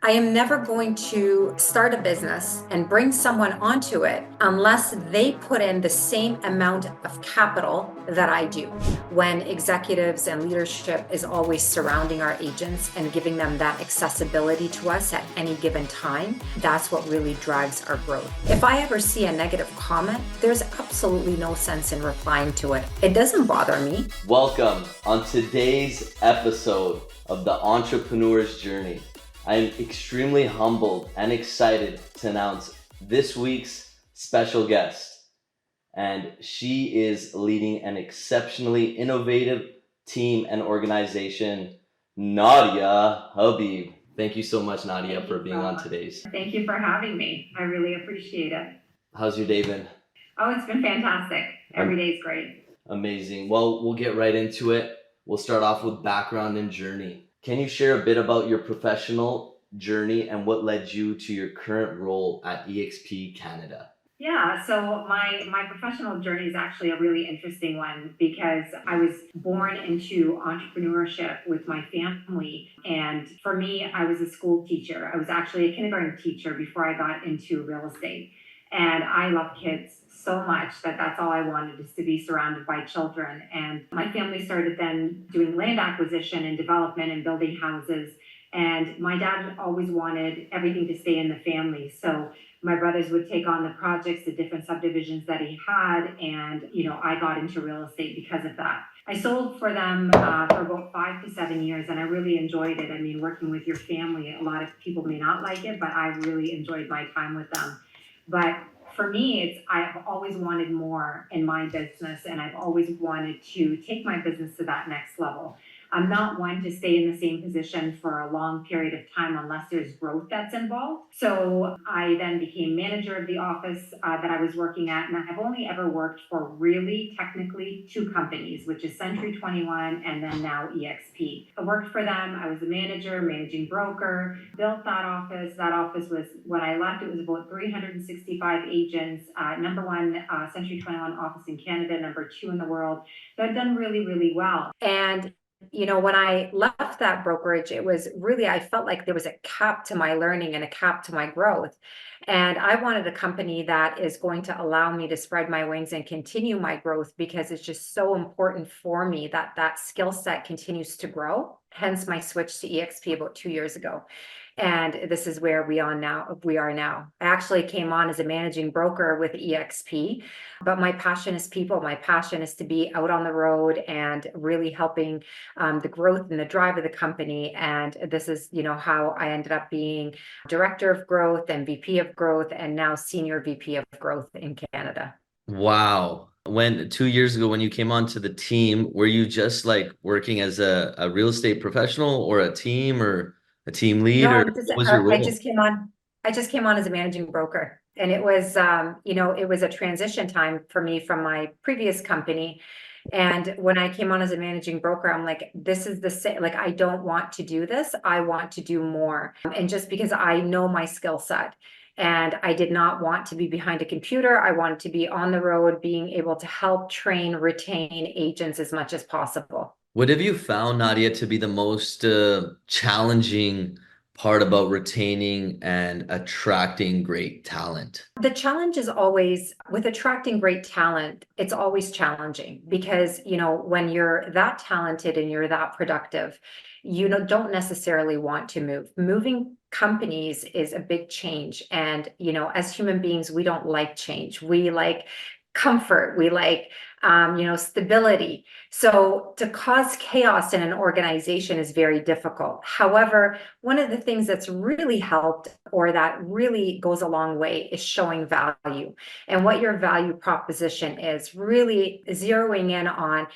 I am never going to start a business and bring someone onto it unless they put in the same amount of capital that I do. When executives and leadership is always surrounding our agents and giving them that accessibility to us at any given time, that's what really drives our growth. If I ever see a negative comment, there's absolutely no sense in replying to it. It doesn't bother me. Welcome on today's episode of the Entrepreneur's Journey. I am extremely humbled and excited to announce this week's special guest. And she is leading an exceptionally innovative team and organization, Nadia Habib. Thank you so much, Nadia, for being on today's. Thank you for having me. I really appreciate it. How's your day been? Oh, it's been fantastic. Every day is great. Amazing. Well, we'll get right into it. We'll start off with background and journey. Can you share a bit about your professional journey and what led you to your current role at eXp Canada? Yeah, so my professional journey is actually a really interesting one because I was born into entrepreneurship with my family. And for me, I was a school teacher. I was actually a kindergarten teacher before I got into real estate. And I love kids so much that that's all I wanted, is to be surrounded by children. And my family started then doing land acquisition and development and building houses. And my dad always wanted everything to stay in the family. So my brothers would take on the projects, the different subdivisions that he had. And, I got into real estate because of that. I sold for them for about 5 to 7 years, and I really enjoyed it. I mean, working with your family, a lot of people may not like it, but I really enjoyed my time with them. But for me, I've always wanted more in my business, and I've always wanted to take my business to that next level. I'm not one to stay in the same position for a long period of time unless there's growth that's involved. So I then became manager of the office that I was working at, and I've only ever worked for really technically 2 companies, which is Century 21 and then now eXp. I worked for them. I was a manager, managing broker, built that office. That office was, when I left, it was about 365 agents, number one Century 21 office in Canada, number 2 in the world. So I've done really, really well. And when I left that brokerage, it was really, I felt like there was a cap to my learning and a cap to my growth. And I wanted a company that is going to allow me to spread my wings and continue my growth, because it's just so important for me that that skill set continues to grow. Hence my switch to eXp about 2 years ago. And this is where we are now. I actually came on as a managing broker with eXp, but my passion is people. My passion is to be out on the road and really helping the growth and the drive of the company. And this is, how I ended up being director of growth and VP of growth, and now senior VP of growth in Canada. Wow. When 2 years ago, when you came onto the team, were you just like working as a real estate professional or a team lead, No, or what was your I role? just came on. I just came on as a managing broker, and it was, it was a transition time for me from my previous company. And when I came on as a managing broker, I'm like, this is the same. Like, I don't want to do this. I want to do more. And just because I know my skill set, and I did not want to be behind a computer, I wanted to be on the road, being able to help train, retain agents as much as possible. What have you found, Nadia, to be the most challenging part about retaining and attracting great talent? The challenge is always with attracting great talent. It's always challenging because, when you're that talented and you're that productive, don't necessarily want to move. Moving companies is a big change. And, as human beings, we don't like change. We like comfort. We like, stability. So to cause chaos in an organization is very difficult. However, one of the things that's really helped, or that really goes a long way, is showing value and what your value proposition is, really zeroing in on,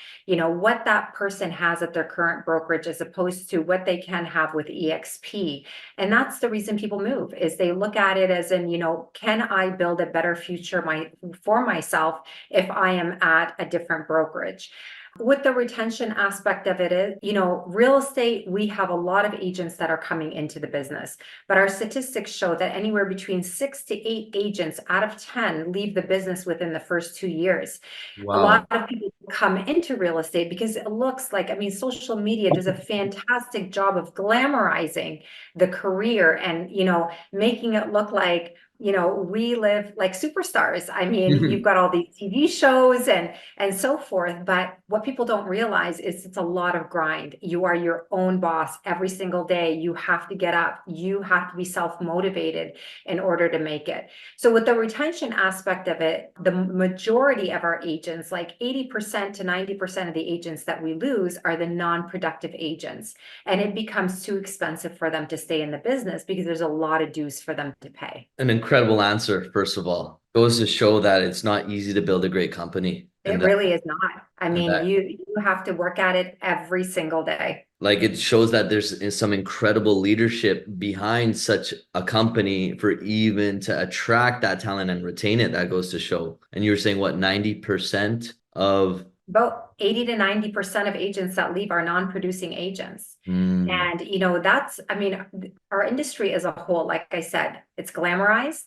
what that person has at their current brokerage as opposed to what they can have with eXp. And that's the reason people move, is they look at it as in, can I build a better future for myself if I am at a different brokerage? With the retention aspect of it is, real estate, we have a lot of agents that are coming into the business, but our statistics show that anywhere between 6 to 8 agents out of 10 leave the business within the first 2 years. A lot Wow. of people come into real estate because it looks like, social media does a fantastic job of glamorizing the career and, making it look like, we live like superstars. You've got all these TV shows and so forth, but what people don't realize is it's a lot of grind. You are your own boss every single day. You have to get up. You have to be self-motivated in order to make it. So with the retention aspect of it, the majority of our agents, like 80% to 90% of the agents that we lose, are the non-productive agents. And it becomes too expensive for them to stay in the business because there's a lot of dues for them to pay. An incredible answer, first of all. Goes to show that it's not easy to build a great company. It really is not. And that You have to work at it every single day. like it shows that there's some incredible leadership behind such a company for even to attract that talent and retain it. That goes to show. And you were saying what, 90% of About 80 to 90% of agents that leave are non-producing agents. Hmm. And, our industry as a whole, like I said, it's glamorized.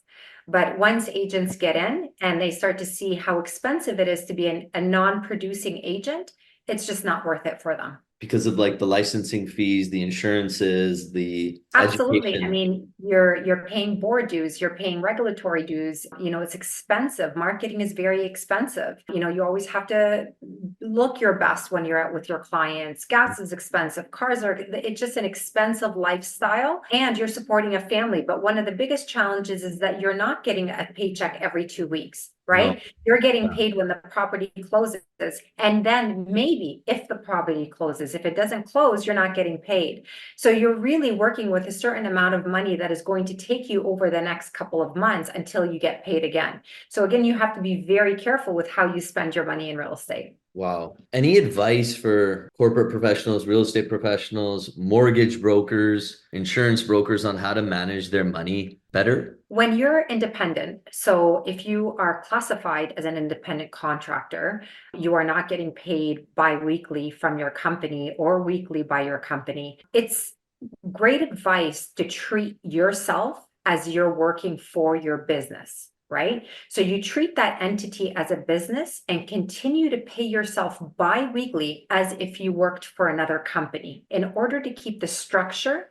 But once agents get in and they start to see how expensive it is to be a non-producing agent, it's just not worth it for them. Because of like the licensing fees, the insurances, the Absolutely. education. You're paying board dues, you're paying regulatory dues. It's expensive. Marketing is very expensive. You always have to look your best when you're out with your clients. Gas is expensive. It's just an expensive lifestyle, and you're supporting a family. But one of the biggest challenges is that you're not getting a paycheck every 2 weeks. No. Right? You're getting Yeah. paid when the property closes. And then maybe if the property closes, if it doesn't close, you're not getting paid. So you're really working with a certain amount of money that is going to take you over the next couple of months until you get paid again. So again, you have to be very careful with how you spend your money in real estate. Wow. Any advice for corporate professionals, real estate professionals, mortgage brokers, insurance brokers on how to manage their money better? When you're independent, so if you are classified as an independent contractor, you are not getting paid bi-weekly from your company or weekly by your company. It's great advice to treat yourself as you're working for your business, right? So you treat that entity as a business and continue to pay yourself bi-weekly as if you worked for another company in order to keep the structure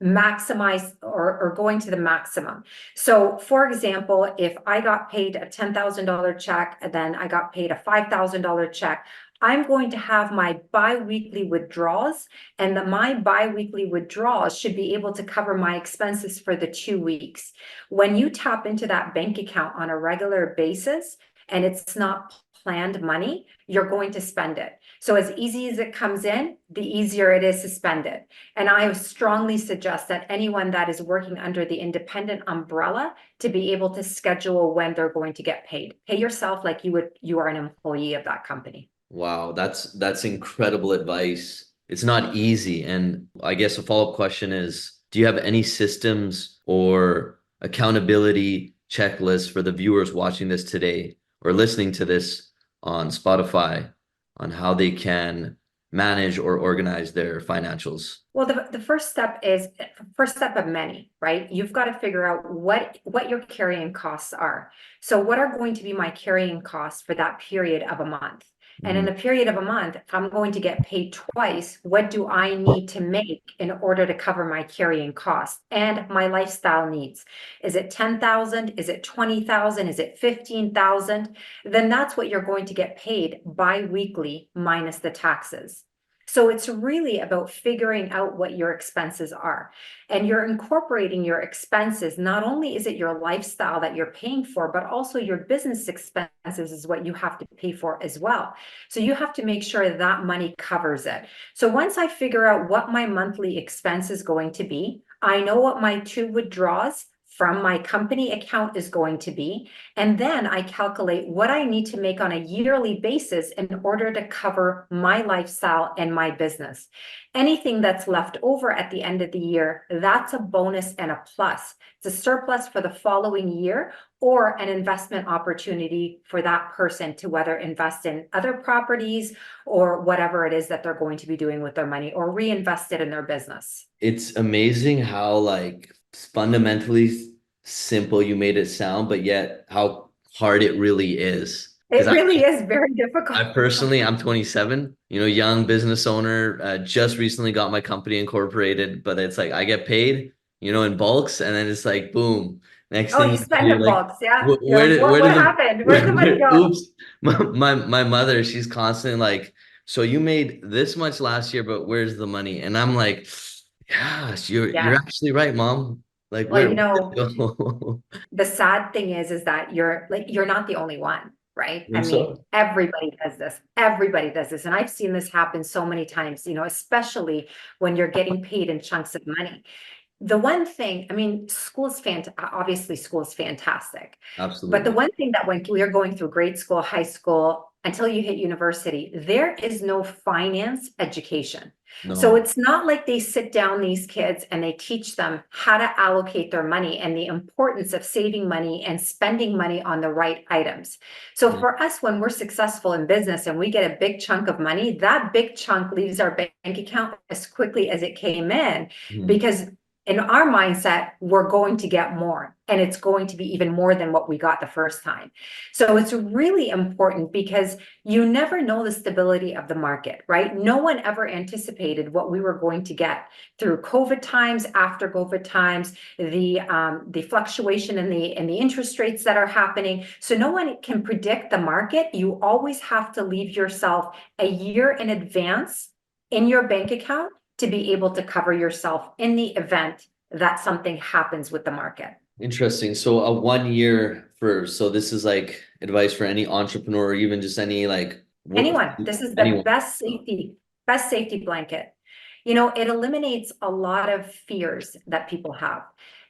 maximize or going to the maximum. So for example, if I got paid a $10,000 check and then I got paid a $5,000 check, I'm going to have my bi-weekly withdrawals, and my bi-weekly withdrawals should be able to cover my expenses for the 2 weeks. When you tap into that bank account on a regular basis and it's not planned money, you're going to spend it. So as easy as it comes in, the easier it is to spend it. And I strongly suggest that anyone that is working under the independent umbrella to be able to schedule when they're going to get paid. Pay yourself like you are an employee of that company. Wow, that's incredible advice. It's not easy. And I guess a follow-up question is, do you have any systems or accountability checklists for the viewers watching this today or listening to this on Spotify on how they can manage or organize their financials? Well, the first step is first step of many, right? You've got to figure out what your carrying costs are. So what are going to be my carrying costs for that period of a month? And in a period of a month, if I'm going to get paid twice, what do I need to make in order to cover my carrying costs and my lifestyle needs? Is it 10,000? Is it 20,000? Is it 15,000? Then that's what you're going to get paid bi-weekly minus the taxes. So it's really about figuring out what your expenses are, and you're incorporating your expenses. Not only is it your lifestyle that you're paying for, but also your business expenses is what you have to pay for as well. So you have to make sure that money covers it. So once I figure out what my monthly expense is going to be, I know what my 2 withdrawals from my company account is going to be. And then I calculate what I need to make on a yearly basis in order to cover my lifestyle and my business. Anything that's left over at the end of the year, that's a bonus and a plus. It's a surplus for the following year, or an investment opportunity for that person to whether invest in other properties or whatever it is that they're going to be doing with their money or reinvest it in their business. It's amazing how like fundamentally simple you made it sound, but yet how hard it really is. Because It really is very difficult. I personally, I'm 27, young business owner, just recently got my company incorporated, but it's like I get paid, in bulks, and then it's like boom. Next Oh, thing you you know, spend you're in like, bulks, yeah. where You're like, did what happened? Where'd the money go? oops. My mother, she's constantly like, so you made this much last year, but where's the money? And I'm like, yes, you're Yeah. actually right, mom. Like Well, where did it go? the sad thing is that you're not the only one, right? I Think mean, so? everybody does this. Everybody does this. And I've seen this happen so many times, especially when you're getting paid in chunks of money. The one thing, I mean, obviously school is fantastic. But the Absolutely. one thing that when we are going through grade school, high school, until you hit university, there is no finance education. So No. it's not like they sit down these kids and they teach them how to allocate their money and the importance of saving money and spending money on the right items. So Mm, for us, when we're successful in business and we get a big chunk of money, that big chunk leaves our bank account as quickly as it came in mm. because in our mindset, we're going to get more and it's going to be even more than what we got the first time. So it's really important because you never know the stability of the market, right? No one ever anticipated what we were going to get through COVID times, after COVID times, the fluctuation in the interest rates that are happening. So no one can predict the market. You always have to leave yourself a year in advance in your bank account to be able to cover yourself in the event that something happens with the market. Interesting. So a 1 year so this is like advice for any entrepreneur or even just any like what Anyone, this is the anyone. best safety blanket. It eliminates a lot of fears that people have.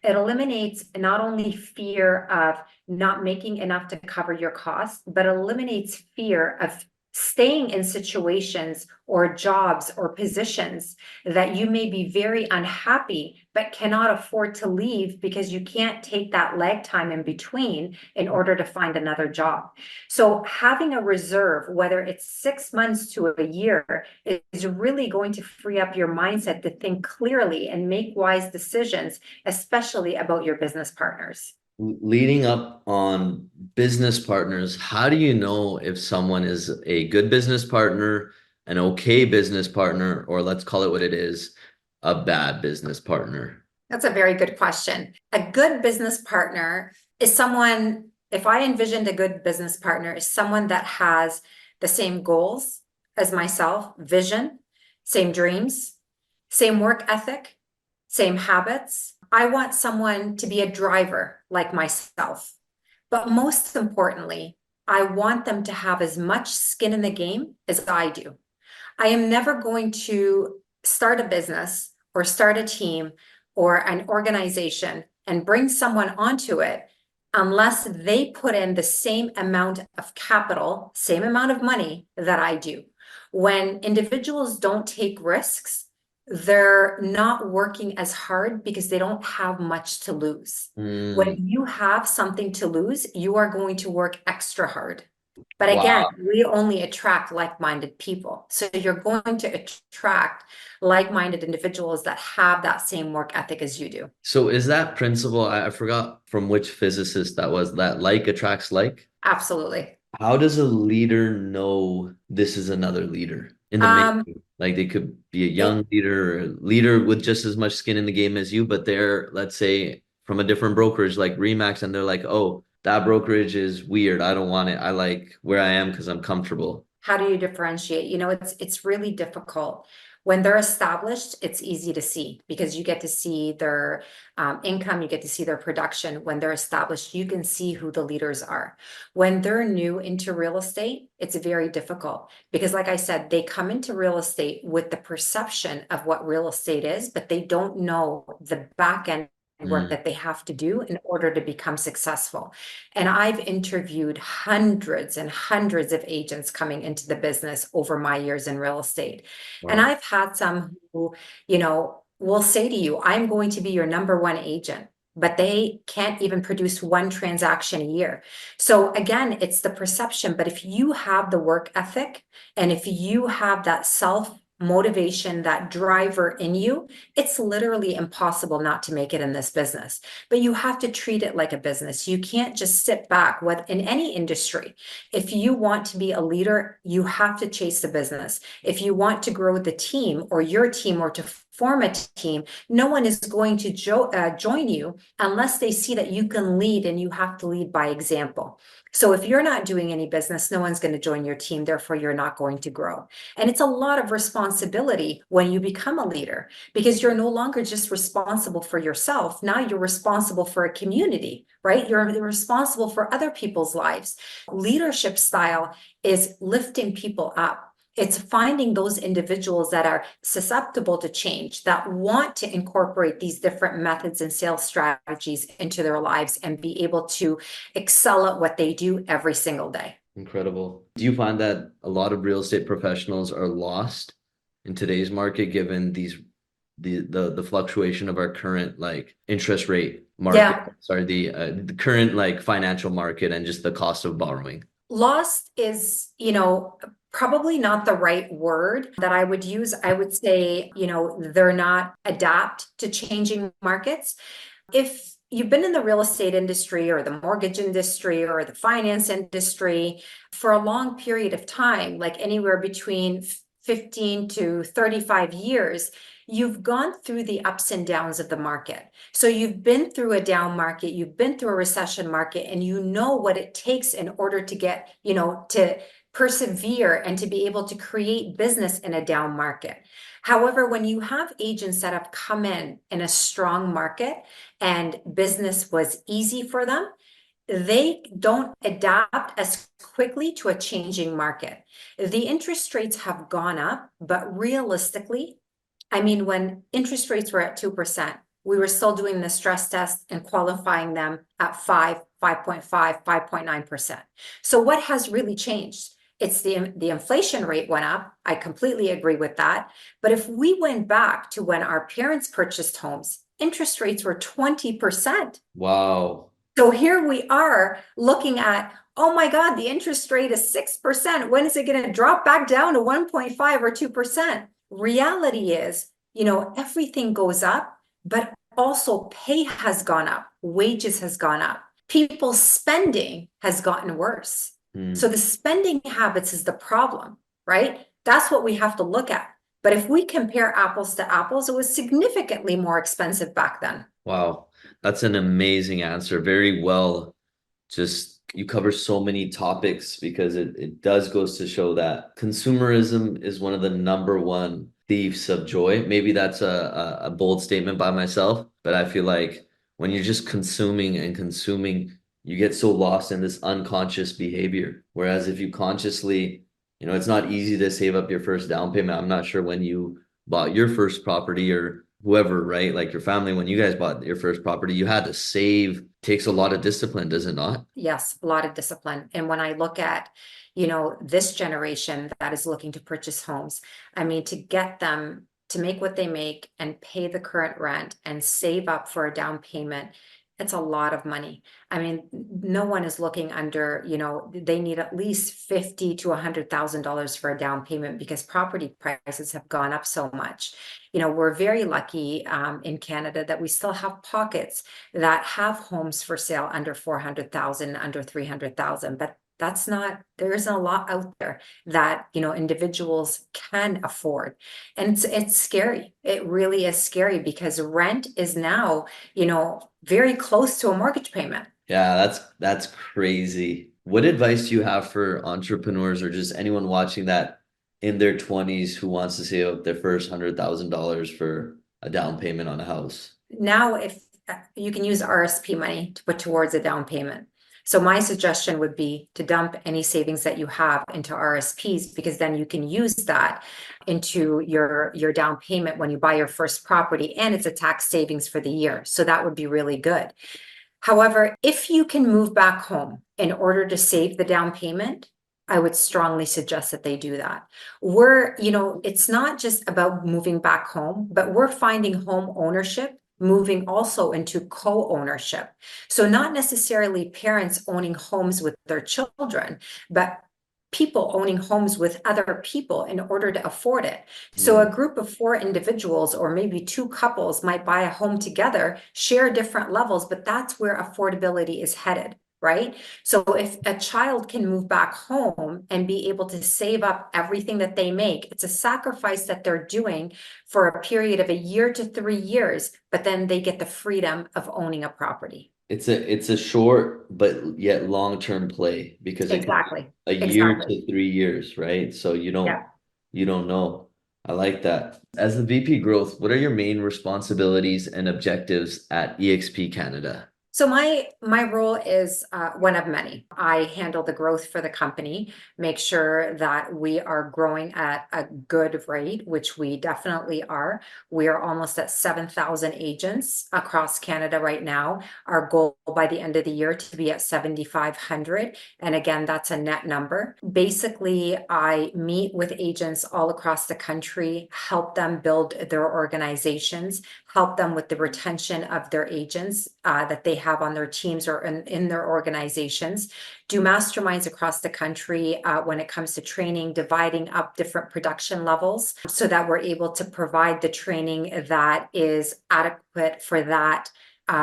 It eliminates not only fear of not making enough to cover your costs, but eliminates fear of staying in situations or jobs or positions that you may be very unhappy, but cannot afford to leave because you can't take that lag time in between in order to find another job. So having a reserve, whether it's 6 months to a year, is really going to free up your mindset to think clearly and make wise decisions, especially about your business partners. Leading up on business partners, how do you know if someone is a good business partner, an okay business partner, or let's call it what it is, a bad business partner? That's a very good question. A good business partner is someone, if I envisioned a good business partner, is someone that has the same goals as myself, vision, same dreams, same work ethic, same habits. I want someone to be a driver like myself. But most importantly, I want them to have as much skin in the game as I do. I am never going to start a business or start a team or an organization and bring someone onto it unless they put in the same amount of capital, same amount of money that I do. When individuals don't take risks, they're not working as hard because they don't have much to lose. When Mm, you have something to lose, you are going to work extra hard. But again, wow. we only attract like-minded people. So you're going to attract like-minded individuals that have that same work ethic as you do. So is that principle, I forgot from which physicist that was, that like attracts like? Absolutely. How does a leader know this is another leader in the Um, making? Like they could be a it, young leader or a leader with just as much skin in the game as you, but they're, let's say, from a different brokerage like Remax, and they're like, oh, that brokerage is weird. I don't want it. I like where I am because I'm comfortable. how do you differentiate? It's really difficult. When they're established, it's easy to see because you get to see their income, you get to see their production. When they're established, you can see who the leaders are. When they're new into real estate, it's very difficult because, like I said, they come into real estate with the perception of what real estate is, but they don't know the back end work Mm, that they have to do in order to become successful. And I've interviewed hundreds and hundreds of agents coming into the business over my years in real estate. And wow. I've had some who, will say to you, I'm going to be your number one agent. but they can't even produce one transaction a year. So again, it's the perception, but if you have the work ethic and if you have that self motivation, that driver in you, it's literally impossible not to make it in this business. But you have to treat it like a business. You can't just sit back with in any industry. If you want to be a leader, you have to chase the business. If you want to grow the team or your team or to form a team, no one is going to join you unless they see that you can lead, and you have to lead by example. So if you're not doing any business, no one's going to join your team. Therefore, you're not going to grow. And it's a lot of responsibility when you become a leader, because you're no longer just responsible for yourself. Now you're responsible for a community, right? You're responsible for other people's lives. Leadership style is lifting people up. It's finding those individuals that are susceptible to change, that want to incorporate these different methods and sales strategies into their lives and be able to excel at what they do every single day. Incredible. Do you find that a lot of real estate professionals are lost in today's market, given the fluctuation of our current like interest rate market? Yeah. Sorry, the current like financial market and just the cost of borrowing. Lost is, probably not the right word that I would use. I would say, they're not adapt to changing markets. If you've been in the real estate industry or the mortgage industry or the finance industry for a long period of time, like anywhere between 15 to 35 years, you've gone through the ups and downs of the market. So you've been through a down market, you've been through a recession market, and you know what it takes in order to get, to persevere and to be able to create business in a down market. However, when you have agents that have come in a strong market and business was easy for them, they don't adapt as quickly to a changing market. The interest rates have gone up, but realistically, when interest rates were at 2%, we were still doing the stress test and qualifying them at 5.5, 5.9%. So what has really changed? It's the inflation rate went up. I completely agree with that. But if we went back to when our parents purchased homes, interest rates were 20%. Wow. So here we are looking at, oh my God, the interest rate is 6%. When is it going to drop back down to 1.5 or 2%? Reality is, everything goes up, but also pay has gone up, wages has gone up, people's spending has gotten worse. So the spending habits is the problem, right? That's what we have to look at. But if we compare apples to apples, it was significantly more expensive back then. Wow. That's an amazing answer. Very well. Just you cover so many topics, because it does goes to show that consumerism is one of the number one thieves of joy. Maybe that's a bold statement by myself, but I feel like when you're just consuming and consuming, you get so lost in this unconscious behavior. Whereas if you consciously, it's not easy to save up your first down payment. I'm not sure when you bought your first property, or whoever, right? Like your family, when you guys bought your first property, you had to save. Takes a lot of discipline, does it not? Yes, a lot of discipline. And when I look at, this generation that is looking to purchase homes, to get them to make what they make and pay the current rent and save up for a down payment, it's a lot of money. No one is looking under, they need at least $50,000 to $100,000 for a down payment, because property prices have gone up so much. We're very lucky in Canada that we still have pockets that have homes for sale under 400,000, under 300,000, but there isn't a lot out there that, individuals can afford. And it's scary. It really is scary, because rent is now, very close to a mortgage payment. Yeah, that's crazy. What advice do you have for entrepreneurs, or just anyone watching that in their 20s who wants to save up their first $100,000 for a down payment on a house? Now, if you can use RSP money to put towards a down payment. So my suggestion would be to dump any savings that you have into RSPs, because then you can use that into your down payment when you buy your first property, and it's a tax savings for the year. So that would be really good. However, if you can move back home in order to save the down payment, I would strongly suggest that they do that. It's not just about moving back home, but we're finding home ownership moving also into co-ownership. So not necessarily parents owning homes with their children, but people owning homes with other people in order to afford it. So a group of 4 individuals or maybe 2 couples might buy a home together, share different levels, but that's where affordability is headed, right? So if a child can move back home and be able to save up everything that they make, it's a sacrifice that they're doing for a period of a year to 3 years, but then they get the freedom of owning a property. It's a short but yet long-term play because it could be Exactly. a year Exactly. to 3 years, right? So Yeah. you don't know. I like that. As the VP growth, what are your main responsibilities and objectives at EXP Canada? So my role is one of many. I handle the growth for the company, make sure that we are growing at a good rate, which we definitely are. We are almost at 7,000 agents across Canada right now. Our goal by the end of the year to be at 7,500. And again, that's a net number. Basically, I meet with agents all across the country, help them build their organizations, help them with the retention of their agents that they have on their teams or in their organizations, do masterminds across the country when it comes to training, dividing up different production levels so that we're able to provide the training that is adequate for that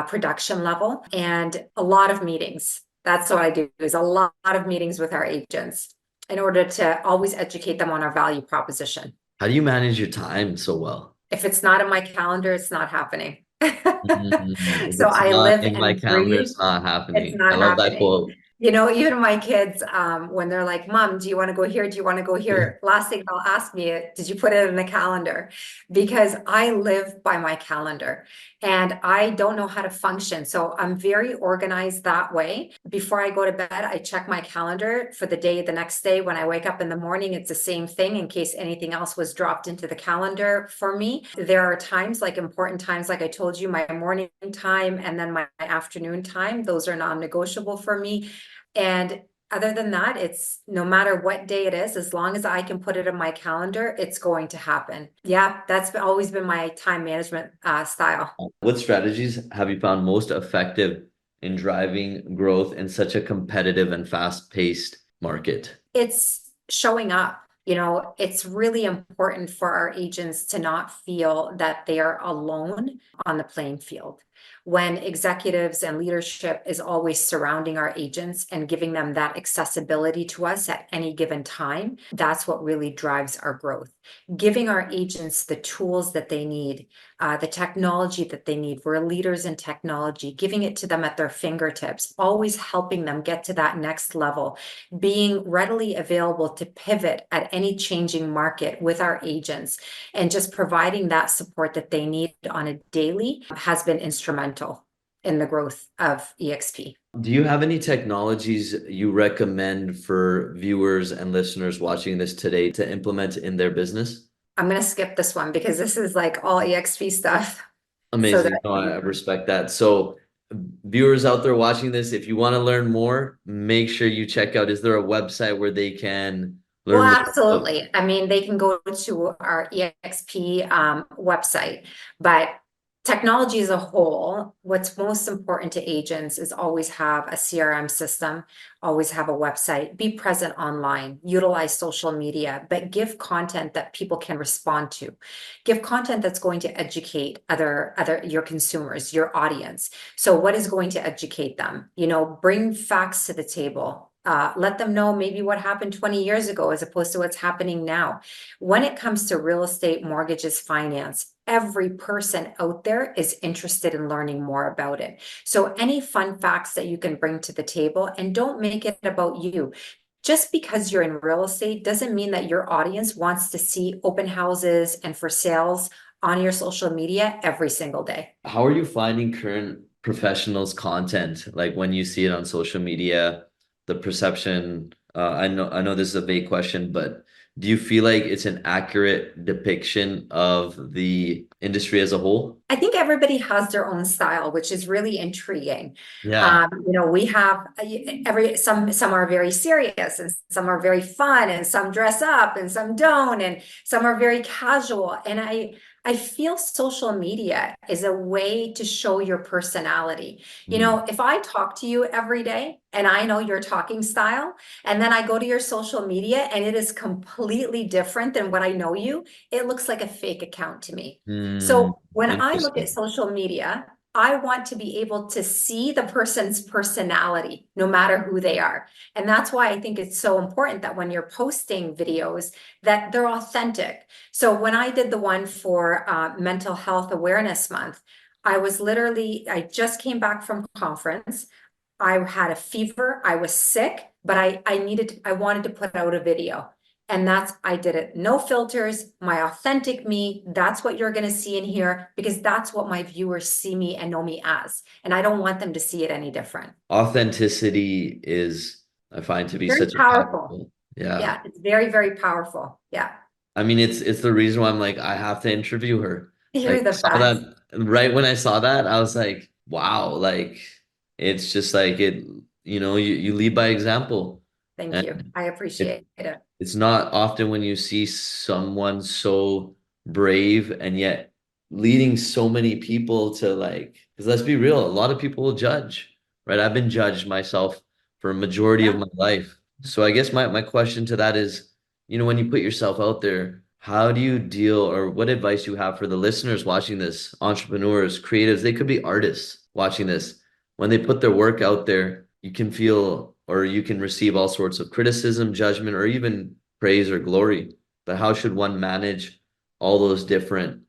production level, and a lot of meetings. That's what I do, is a lot of meetings with our agents in order to always educate them on our value proposition. How do you manage your time so well? If it's not in my calendar, it's not happening. If So it's I not live in my and calendar, breathe. it's not It's happening. I not love that happening. quote. You know, even my kids, when they're like, Mom, do you want to go here? Do you want to go here? Last thing they'll ask me, did you put it in the calendar? Because I live by my calendar and I don't know how to function. So I'm very organized that way. Before I go to bed, I check my calendar for the day, the next day. When I wake up in the morning, it's the same thing in case anything else was dropped into the calendar for me. There are times, like important times, like I told you, my morning time and then my afternoon time, those are non-negotiable for me. And other than that, it's no matter what day it is, as long as I can put it in my calendar, it's going to happen. Yeah, that's always been my time management style. What strategies have you found most effective in driving growth in such a competitive and fast-paced market? It's showing up. You know, it's really important for our agents to not feel that they are alone on the playing field. When executives and leadership is always surrounding our agents and giving them that accessibility to us at any given time, that's what really drives our growth. Giving our agents the tools that they need, the technology that they need. We're leaders in technology, giving it to them at their fingertips, always helping them get to that next level, being readily available to pivot at any changing market with our agents, and just providing that support that they need on a daily has been instrumental in the growth of EXP. Do you have any technologies you recommend for viewers and listeners watching this today to implement in their business? I'm going to skip this one because this is like all EXP stuff. So Amazing. that No, I respect that. So, viewers out there watching this, if you want to learn more, make sure you check out. Is there a website where they can Well, learn more about? absolutely. I mean, they can go to our EXP website, but technology as a whole, what's most important to agents is always have a CRM system, always have a website, be present online, utilize social media, but give content that people can respond to. Give content that's going to educate other your consumers, your audience. So what is going to educate them? You know, bring facts to the table. Let them know maybe what happened 20 years ago as opposed to what's happening now. When it comes to real estate, mortgages, finance, every person out there is interested in learning more about it. So any fun facts that you can bring to the table, and don't make it about you. Just because you're in real estate doesn't mean that your audience wants to see open houses and for sales on your social media every single day. How are you finding current professionals' content? Like when you see it on social media, the perception, I know this is a vague question, but do you feel like it's an accurate depiction of the industry as a whole? I think everybody has their own style, which is really intriguing. Yeah. You know, we have some are very serious and some are very fun and some dress up and some don't and some are very casual. And I feel social media is a way to show your personality. You Mm, know, if I talk to you every day and I know your talking style, and then I go to your social media and it is completely different than what I know you, it looks like a fake account to me. mm, So when I look at interesting. social media, I want to be able to see the person's personality, no matter who they are. And that's why I think it's so important that when you're posting videos, that they're authentic. So when I did the one for Mental Health Awareness Month, I just came back from conference. I had a fever, I was sick, but I wanted to put out a video. And I did it. No filters, my authentic me. That's what you're going to see in here because that's what my viewers see me and know me as. And I don't want them to see it any different. Authenticity is, I find to be Very such a powerful. powerful, yeah. Yeah, it's very, very powerful. Yeah, I mean, it's the reason why I'm like, I have to interview her. Like, you're I the saw best. that right when I saw that, I was like, wow, like it's just like you lead by example. Thank And you. I it appreciate it. it's not often when you see someone so brave and yet leading so many people to like, because let's be real, a lot of people will judge, right? I've been judged myself for a majority of Yeah. my life. So I guess my question to that is, when you put yourself out there, how do you deal or what advice you have for the listeners watching this, entrepreneurs, creatives, they could be artists watching this. When they put their work out there, you can feel or you can receive all sorts of criticism, judgment, or even praise or glory. But how should one manage all those different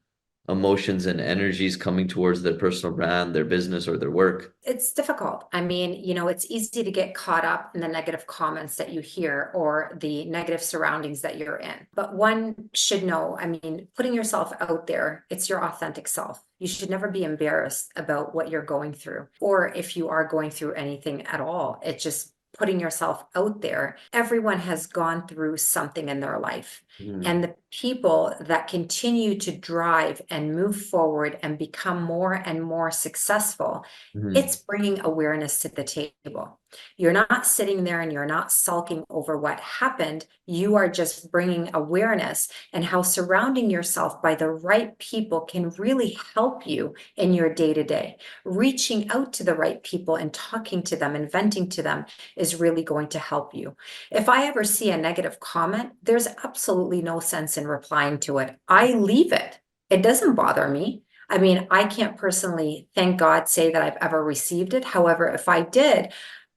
emotions and energies coming towards their personal brand, their business, or their work? It's difficult. I mean, it's easy to get caught up in the negative comments that you hear or the negative surroundings that you're in. But one should know, I mean, putting yourself out there, it's your authentic self. You should never be embarrassed about what you're going through, or if you are going through anything at all. It's just putting yourself out there. Everyone has gone through something in their life. Mm, And the people that continue to drive and move forward and become more and more successful, mhm, it's bringing awareness to the table. You're not sitting there and you're not sulking over what happened. You are just bringing awareness and how surrounding yourself by the right people can really help you in your day to day. Reaching out to the right people and talking to them and venting to them is really going to help you. If I ever see a negative comment, there's absolutely no sense in replying to it. I leave it. It doesn't bother me. I mean, I can't personally, thank God, say that I've ever received it. However, if I did,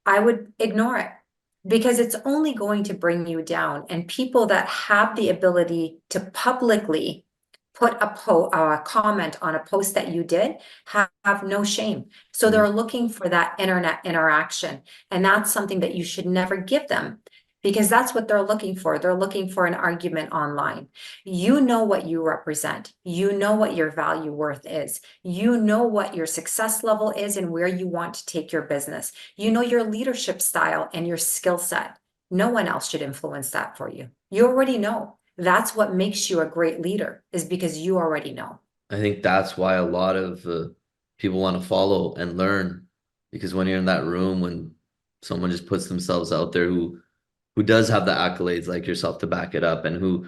I would ignore it because it's only going to bring you down. And people that have the ability to publicly put a comment on a post that you did have no shame. So mhm. they're looking for that internet interaction. And that's something that you should never give them because that's what they're looking for. They're looking for an argument online. You know what you represent. You know what your value worth is. You know what your success level is and where you want to take your business. You know your leadership style and your skill set. No one else should influence that for you. You already know. That's what makes you a great leader, is because you already know. I think that's why a lot of people want to follow and learn because when you're in that room, when someone just puts themselves out there who does have the accolades like yourself to back it up and who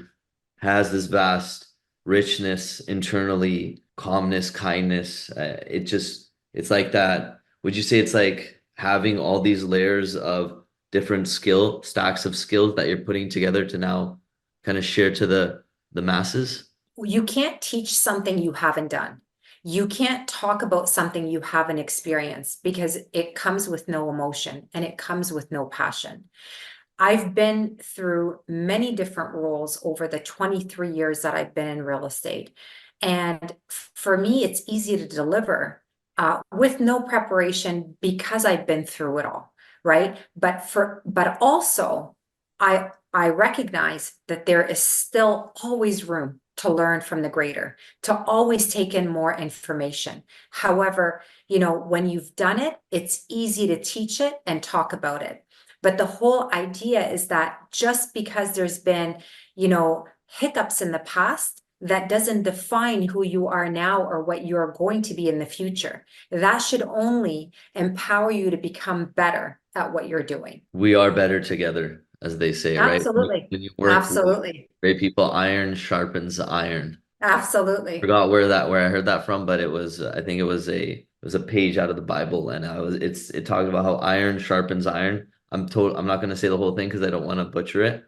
has this vast richness internally, calmness, kindness. It's like that. Would you say it's like having all these layers of different stacks of skills that you're putting together to now kind of share to the masses? You can't teach something you haven't done. You can't talk about something you haven't experienced because it comes with no emotion and it comes with no passion. I've been through many different roles over the 23 years that I've been in real estate. And for me, it's easy to deliver with no preparation because I've been through it all, right? But also I recognize that there is still always room to learn from the greater, to always take in more information. However, when you've done it, it's easy to teach it and talk about it. But the whole idea is that just because there's been, hiccups in the past, that doesn't define who you are now or what you're going to be in the future. That should only empower you to become better at what you're doing. We are better together, as they say, right? Absolutely. When you work with Absolutely. great people, iron sharpens iron. Absolutely. Forgot where I heard that from, but it was I think it was a page out of the Bible, and it talked about how iron sharpens iron. I'm not gonna say the whole thing because I don't want to butcher it,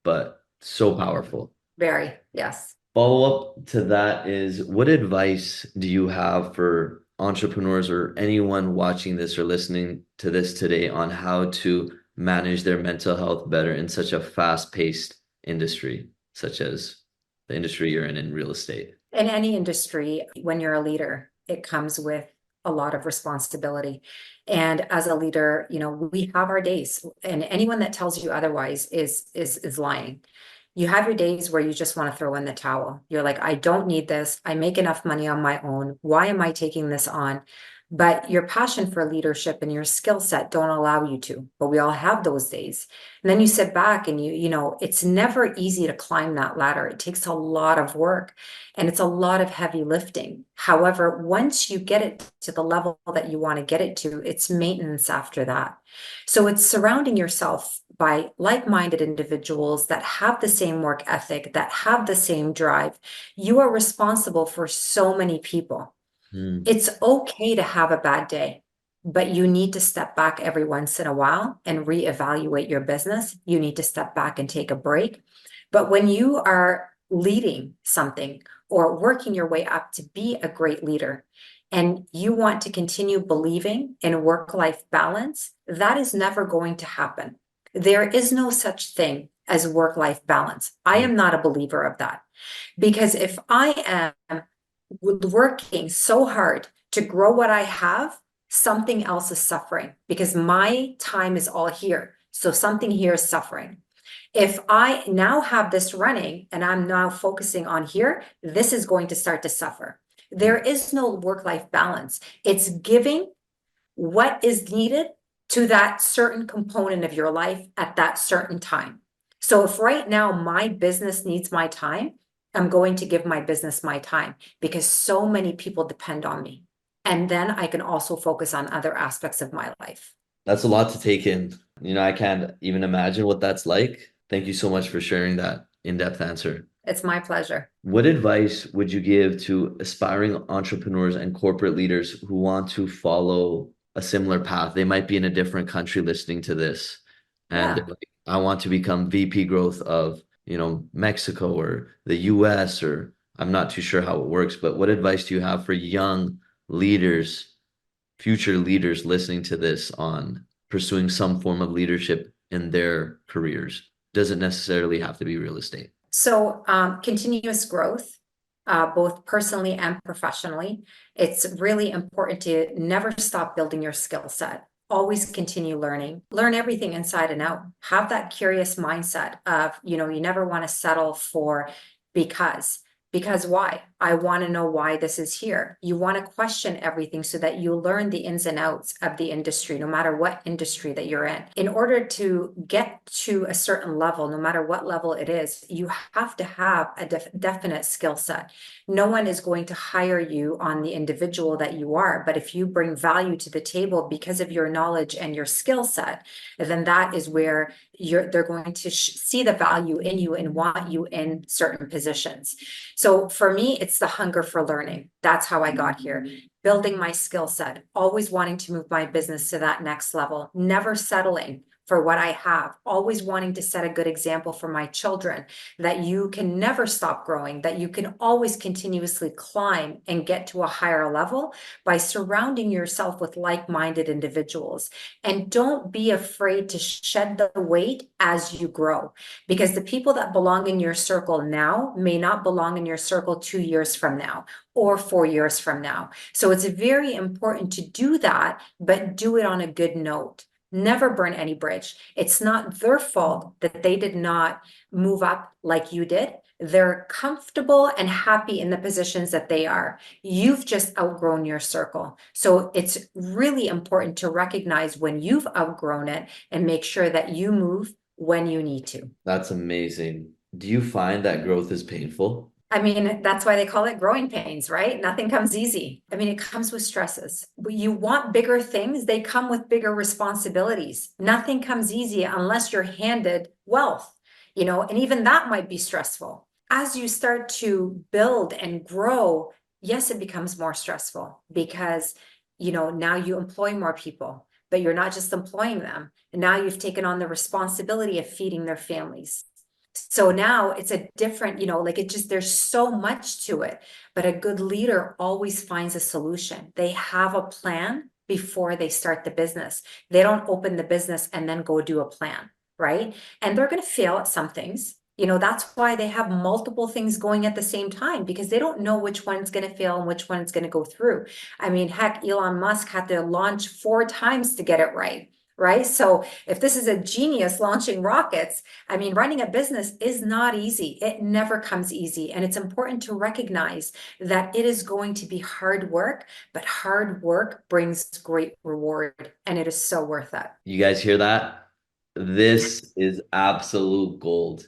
but so powerful. Very, yes. Follow up to that is what advice do you have for entrepreneurs or anyone watching this or listening to this today on how to manage their mental health better in such a fast-paced industry, such as the industry you're in real estate? In any industry, when you're a leader, it comes with a lot of responsibility. And as a leader, we have our days, and anyone that tells you otherwise is lying. You have your days where you just want to throw in the towel. You're like, I don't need this. I make enough money on my own. Why am I taking this on? But your passion for leadership and your skill set don't allow you to. But we all have those days. And then you sit back and it's never easy to climb that ladder. It takes a lot of work and it's a lot of heavy lifting. However, once you get it to the level that you want to get it to, it's maintenance after that. So it's surrounding yourself by like-minded individuals that have the same work ethic, that have the same drive. You are responsible for so many people. Hmm. It's okay to have a bad day, but you need to step back every once in a while and reevaluate your business. You need to step back and take a break. But when you are leading something or working your way up to be a great leader, and you want to continue believing in work-life balance, that is never going to happen. There is no such thing as work-life balance. I am not a believer of that because if I am working so hard to grow what I have, something else is suffering because my time is all here. So something here is suffering. If I now have this running and I'm now focusing on here, this is going to start to suffer. There is no work-life balance. It's giving what is needed to that certain component of your life at that certain time. So if right now my business needs my time, I'm going to give my business my time because so many people depend on me. And then I can also focus on other aspects of my life. That's a lot to take in. I can't even imagine what that's like. Thank you so much for sharing that in-depth answer. It's my pleasure. What advice would you give to aspiring entrepreneurs and corporate leaders who want to follow a similar path? They might be in a different country listening to this, and they're Yeah. like, I want to become VP growth of, Mexico or the US, or I'm not too sure how it works, but what advice do you have for young leaders, future leaders listening to this on pursuing some form of leadership in their careers? Doesn't necessarily have to be real estate. So continuous growth, both personally and professionally. It's really important to never stop building your skill set. Always continue learning, learn everything inside and out. Have that curious mindset of, you never want to settle for because. Because why? I want to know why this is here. You want to question everything so that you learn the ins and outs of the industry, no matter what industry that you're in. In order to get to a certain level, no matter what level it is, you have to have a definite skill set. No one is going to hire you on the individual that you are, but if you bring value to the table because of your knowledge and your skill set, then that is where they're going to see the value in you and want you in certain positions. So for me, it's the hunger for learning. That's how I got here. Building my skill set, always wanting to move my business to that next level, never settling for what I have, always wanting to set a good example for my children that you can never stop growing, that you can always continuously climb and get to a higher level by surrounding yourself with like-minded individuals. And don't be afraid to shed the weight as you grow, because the people that belong in your circle now may not belong in your circle 2 years from now or 4 years from now. So it's very important to do that, but do it on a good note. Never burn any bridge. It's not their fault that they did not move up like you did. They're comfortable and happy in the positions that they are. You've just outgrown your circle. So it's really important to recognize when you've outgrown it and make sure that you move when you need to. That's amazing. Do you find that growth is painful? I mean, that's why they call it growing pains, right? Nothing comes easy. I mean, it comes with stresses. You want bigger things, they come with bigger responsibilities. Nothing comes easy unless you're handed wealth, and even that might be stressful. as you start to build and grow, yes, it becomes more stressful because, now you employ more people, but you're not just employing them. And now you've taken on the responsibility of feeding their families. So now it's a different, like it just, there's so much to it. But a good leader always finds a solution. They have a plan before they start the business. They don't open the business and then go do a plan, right? And they're going to fail at some things. That's why they have multiple things going at the same time because they don't know which one's going to fail and which one's going to go through. I mean, heck, Elon Musk had to launch 4 times to get it right. Right. So if this is a genius launching rockets, I mean, running a business is not easy. It never comes easy. And it's important to recognize that it is going to be hard work, but hard work brings great reward and it is so worth it. You guys hear that? This is absolute gold.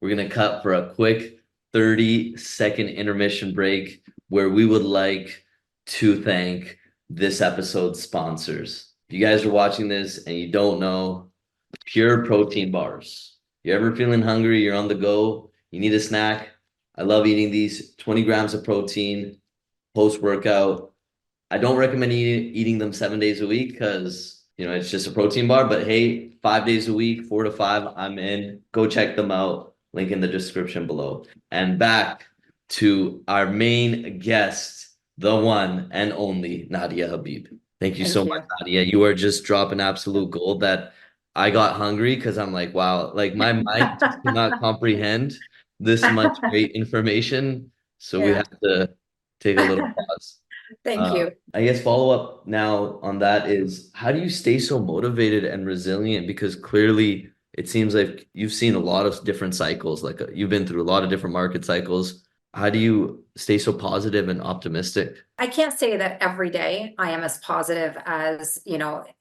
We're going to cut for a quick 30-second intermission break where we would like to thank this episode's sponsors. If you guys are watching this and you don't know, Pure Protein Bars. You're ever feeling hungry, you're on the go, you need a snack? I love eating these 20 grams of protein post-workout. I don't recommend eating them 7 days a week because, it's just a protein bar. But hey, 5 days a week, 4 to 5, I'm in. Go check them out. Link in the description below. And back to our main guest, the one and only Nadia Habib. Thank you so much, Nadia. You are just dropping absolute gold that I got hungry because I'm like, wow, like my mind just cannot comprehend this much great information. So we Yeah. have to take a little pause. Thank you. I guess follow up now on that is how do you stay so motivated and resilient? Because clearly it seems like you've seen a lot of different cycles, like you've been through a lot of different market cycles. How do you stay so positive and optimistic? I can't say that every day I am as positive as,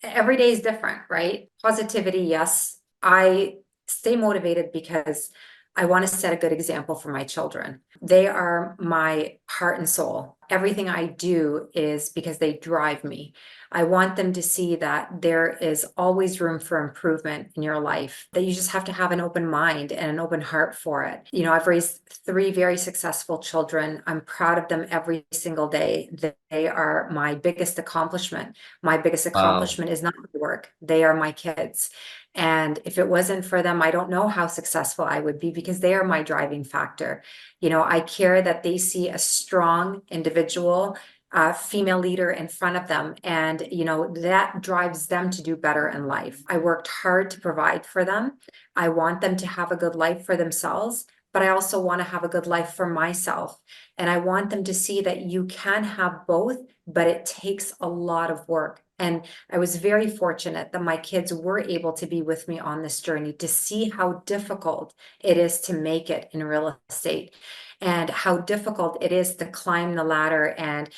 every day is different, right? Positivity, yes. I stay motivated because I want to set a good example for my children. They are my heart and soul. Everything I do is because they drive me. I want them to see that there is always room for improvement in your life, that you just have to have an open mind and an open heart for it. I've raised 3 very successful children. I'm proud of them every single day. They are my biggest accomplishment. My biggest Wow. accomplishment is not my work. They are my kids. And if it wasn't for them, I don't know how successful I would be because they are my driving factor. I care that they see a strong individual, female leader in front of them. And, that drives them to do better in life. I worked hard to provide for them. I want them to have a good life for themselves, but I also want to have a good life for myself. And I want them to see that you can have both, but it takes a lot of work. And I was very fortunate that my kids were able to be with me on this journey to see how difficult it is to make it in real estate and how difficult it is to climb the ladder and,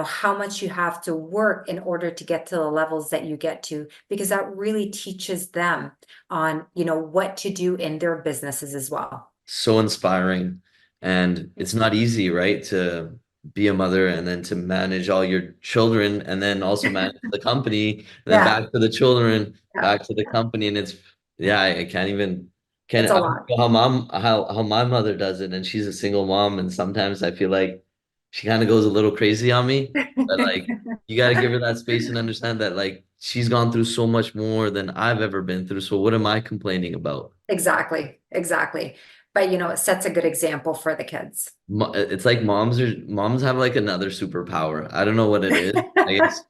how much you have to work in order to get to the levels that you get to, because that really teaches them on, what to do in their businesses as well. So inspiring. And it's not easy, right? To be a mother and then to manage all your children and then also manage the company and then Yeah, back to the children, yeah, back to the company. And it's, yeah, I can't even, it's can't, a I don't lot. know how my mother does it. And she's a single mom. And sometimes I feel like she kind of goes a little crazy on me, but like, you got to give her that space and understand that like she's gone through so much more than I've ever been through. So what am I complaining about? Exactly, exactly. But it sets a good example for the kids. It's like moms have like another superpower. I don't know what it is. I guess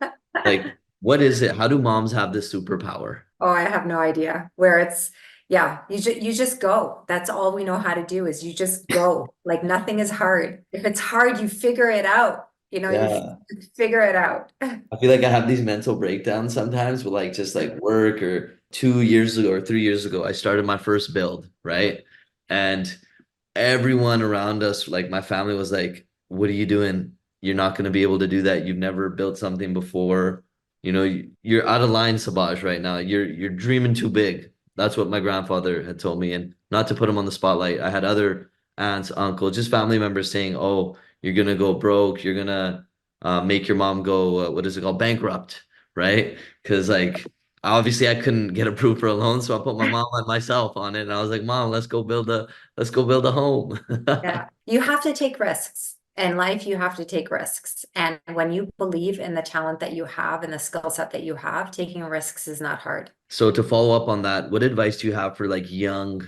like what is it? How do moms have this superpower? Oh, I have no idea where it's, yeah, you just go. That's all we know how to do is you just go. Like nothing is hard. If it's hard, you figure it out. Yeah. Figure it out. I feel like I have these mental breakdowns sometimes with like just like work or 2 years ago or 3 years ago, I started my first build, right? And everyone around us, like my family was like, what are you doing? You're not going to be able to do that. You've never built something before. You're out of line, Sabaj, right now. You're dreaming too big. That's what my grandfather had told me. And not to put him on the spotlight, I had other aunts, uncles, just family members saying, oh, you're going to go broke. You're going to make your mom go, what is it called? Bankrupt, right? Because like Obviously I couldn't get approved for a loan, so I put my mom and myself on it, and I was like, Mom, let's go build a home. Yeah, you have to take risks. In life, you have to take risks. And when you believe in the talent that you have and the skill set that you have, taking risks is not hard. So to follow up on that, what advice do you have for like young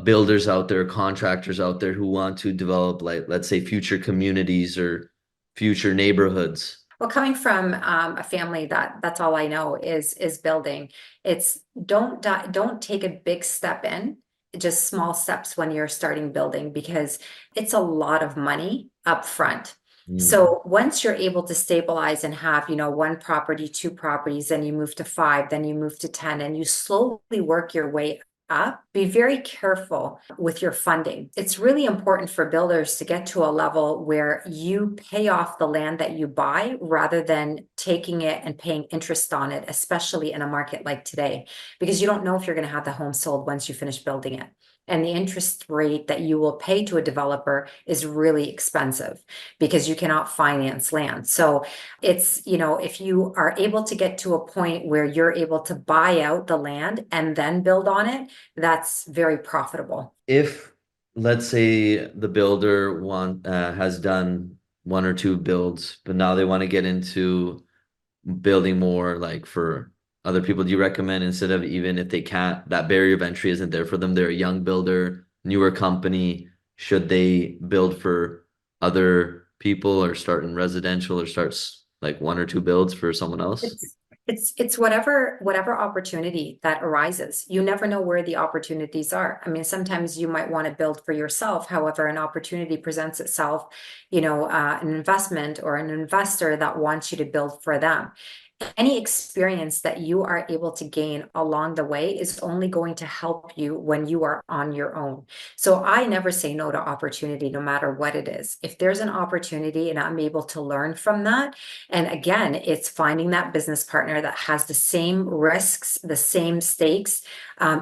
builders out there, contractors out there who want to develop, like, let's say, future communities or future neighborhoods? Well, coming from a family that's all I know is building. It's don't take a big step in, just small steps when you're starting building because it's a lot of money up front. Mm. So once you're able to stabilize and have, one property, two properties, then you move to five, then you move to 10, and you slowly work your way up, be very careful with your funding. It's really important for builders to get to a level where you pay off the land that you buy rather than taking it and paying interest on it, especially in a market like today, because you don't know if you're going to have the home sold once you finish building it. And the interest rate that you will pay to a developer is really expensive because you cannot finance land. So it's, if you are able to get to a point where you're able to buy out the land and then build on it, that's very profitable. If, let's say, the builder has done one or two builds, but now they want to get into building more like for other people, do you recommend, instead of, even if they can't, that barrier of entry isn't there for them, they're a young builder, newer company, should they build for other people or start in residential or like one or two builds for someone else? It's whatever opportunity that arises. You never know where the opportunities are. I mean, sometimes you might want to build for yourself. However, an opportunity presents itself, an investment or an investor that wants you to build for them. Any experience that you are able to gain along the way is only going to help you when you are on your own. So I never say no to opportunity, no matter what it is. If there's an opportunity and I'm able to learn from that, and again, it's finding that business partner that has the same risks, the same stakes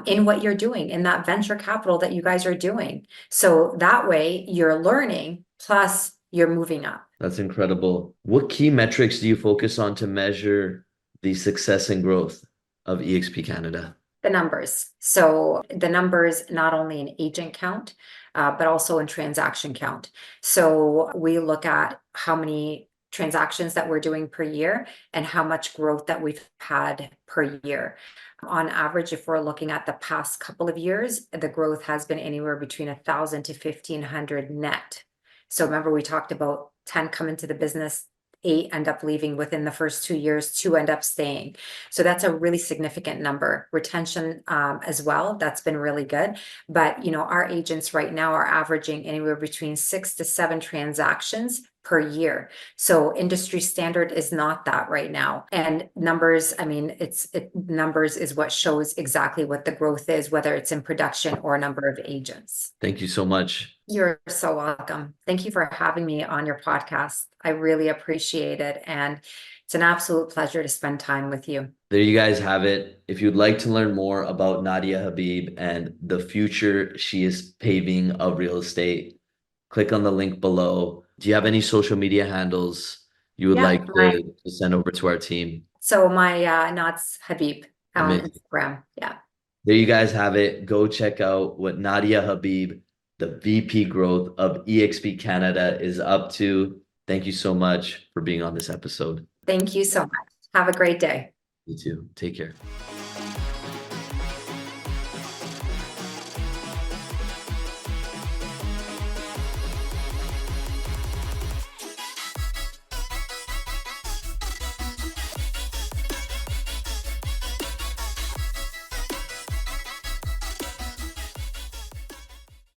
in what you're doing, in that venture capital that you guys are doing. So that way you're learning, plus you're moving up. That's incredible. What key metrics do you focus on to measure the success and growth of EXP Canada? The numbers. So the numbers, not only in agent count, but also in transaction count. So we look at how many transactions that we're doing per year and how much growth that we've had per year. On average, if we're looking at the past couple of years, the growth has been anywhere between 1,000 to 1,500 net. So remember, we talked about 10 come into the business, 8 end up leaving within the first 2 years, 2 end up staying. So that's a really significant number. Retention as well, that's been really good. But our agents right now are averaging anywhere between 6 to 7 transactions per year. So industry standard is not that right now. And numbers, I mean, numbers is what shows exactly what the growth is, whether it's in production or number of agents. Thank you so much. You're so welcome. Thank you for having me on your podcast. I really appreciate it. And it's an absolute pleasure to spend time with you. There you guys have it. If you'd like to learn more about Nadia Habib and the future she is paving of real estate, click on the link below. Do you have any social media handles you would Yeah, like to send over to our team? so my Nads Habib on Amazing. Instagram. Yeah. There you guys have it. Go check out what Nadia Habib, the VP growth of EXP Canada, is up to. Thank you so much for being on this episode. Thank you so much. Have a great day. You too. Take care.